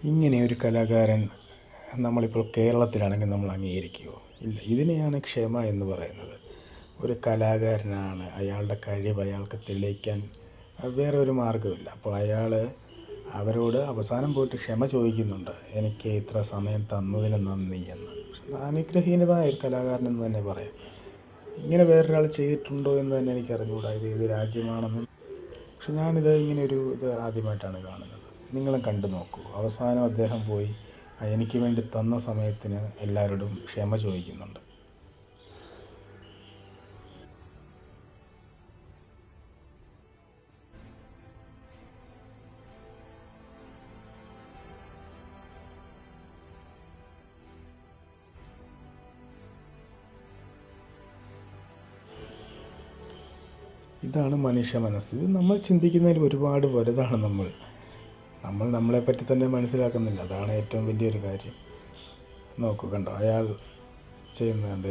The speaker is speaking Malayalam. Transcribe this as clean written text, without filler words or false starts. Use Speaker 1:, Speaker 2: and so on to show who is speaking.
Speaker 1: ഇങ്ങനെ ഒരു കലാകാരൻ നമ്മളിപ്പോൾ കേരളത്തിലാണെങ്കിൽ നമ്മൾ അംഗീകരിക്കുമോ? ഇല്ല. ഇതിനെയാണ് ക്ഷമ എന്ന് പറയുന്നത്. ഒരു കലാകാരനാണ്, അയാളുടെ കഴിവ് അയാൾക്ക് തെളിയിക്കാൻ വേറെ ഒരു മാർഗ്ഗമില്ല. അപ്പോൾ അയാൾ അവരോട് അവസാനം പോയിട്ട് ക്ഷമ ചോദിക്കുന്നുണ്ട്, എനിക്ക് ഇത്ര സമയം തന്നതിന് നന്ദി എന്ന്. അനുഗ്രഹീതനായ ഒരു കലാകാരൻ എന്ന് തന്നെ പറയാം. ഇങ്ങനെ വേറൊരാൾ ചെയ്തിട്ടുണ്ടോ എന്ന് തന്നെ എനിക്ക് അറിഞ്ഞുകൂടാ. ഇത് ഏത് രാജ്യമാണെന്നും. പക്ഷെ ഞാനിത് ഇങ്ങനെയൊരു ഇത് ആദ്യമായിട്ടാണ് കാണുന്നത്. നിങ്ങളും കണ്ടു നോക്കൂ. അവസാനം അദ്ദേഹം പോയി എനിക്ക് വേണ്ടി തന്ന സമയത്തിന് എല്ലാവരോടും ക്ഷമ ചോദിക്കുന്നുണ്ട്. ഇതാണ് മനുഷ്യ മനസ്സ്. ഇത് നമ്മൾ ചിന്തിക്കുന്നതിൽ ഒരുപാട് വലുതാണ് നമ്മൾ. നമ്മളെപ്പറ്റി തന്നെ മനസ്സിലാക്കുന്നില്ല. അതാണ് ഏറ്റവും വലിയൊരു കാര്യം. നോക്കൂ, കണ്ടോ, അയാൾ ചെയ്യുന്നത് കണ്ടോ?